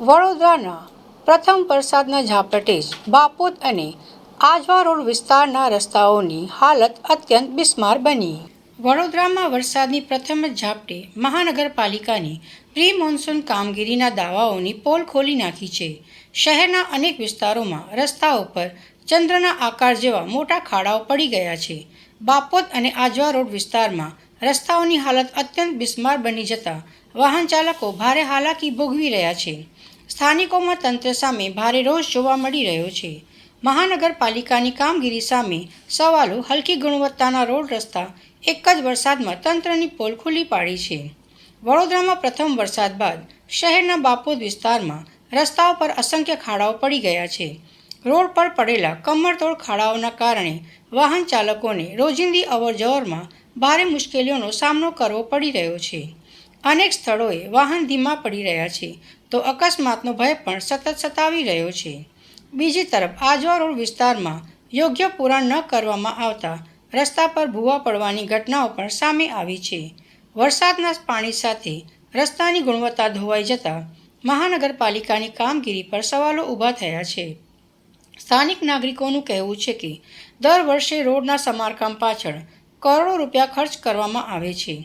વડોદરાના પ્રથમ વરસાદના ઝાપટે જ બાપોદ અને આજવા રોડ વિસ્તારના રસ્તાઓની હાલત અત્યંત બિસ્માર બની. વડોદરામાં વરસાદની પ્રથમ જ ઝાપટે મહાનગરપાલિકાની પ્રી મોન્સૂન કામગીરીના દાવાઓની પોલ ખોલી નાખી છે. શહેરના અનેક વિસ્તારોમાં રસ્તાઓ પર ચંદ્રના આકાર જેવા મોટા ખાડાઓ પડી ગયા છે. બાપોદ અને આજવા રોડ વિસ્તારમાં રસ્તાઓની હાલત અત્યંત બિસ્માર બની જતા વાહન ચાલકો ભારે હાલાકી ભોગવી રહ્યા છે. સ્થાનિકોમાં તંત્ર સામે ભારે રોષ જોવા મળી રહ્યો છે. મહાનગરપાલિકાની કામગીરી સામે સવાલો હલકી ગુણવત્તાના રોડ રસ્તા એક જ વરસાદમાં તંત્રની પોલ ખુલ્લી પાડી છે. વડોદરામાં પ્રથમ વરસાદ બાદ શહેરના બાપોદ વિસ્તારમાં રસ્તાઓ પર અસંખ્ય ખાડાઓ પડી ગયા છે. રોડ પર પડેલા કમરતોડ ખાડાઓના કારણે વાહન ચાલકોને રોજિંદી અવરજવરમાં ભારે મુશ્કેલીઓનો સામનો કરવો પડી રહ્યો છે. અનેક સ્થળોએ વાહન ધીમા પડી રહ્યા છે તો અકસ્માતનો ભય પણ સતત સતાવી રહ્યો છે. બીજી તરફ આજવા રોડ વિસ્તારમાં યોગ્ય પુરાણ ન કરવામાં આવતા રસ્તા પર ભૂવા પડવાની ઘટનાઓ પણ સામે આવી છે. વરસાદના પાણી સાથે રસ્તાની ગુણવત્તા ધોવાઈ જતા મહાનગરપાલિકાની કામગીરી પર સવાલો ઊભા થયા છે. સ્થાનિક નાગરિકોનું કહેવું છે કે દર વર્ષે રોડના સમારકામ પાછળ કરોડો રૂપિયા ખર્ચ કરવામાં આવે છે.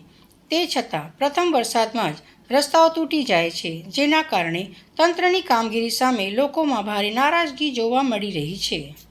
તે છતાં પ્રથમ વરસાદમાં જ રસ્તાઓ તૂટી જાય છે, જેના કારણે તંત્રની કામગીરી સામે લોકોમાં ભારે નારાજગી જોવા મળી રહી છે.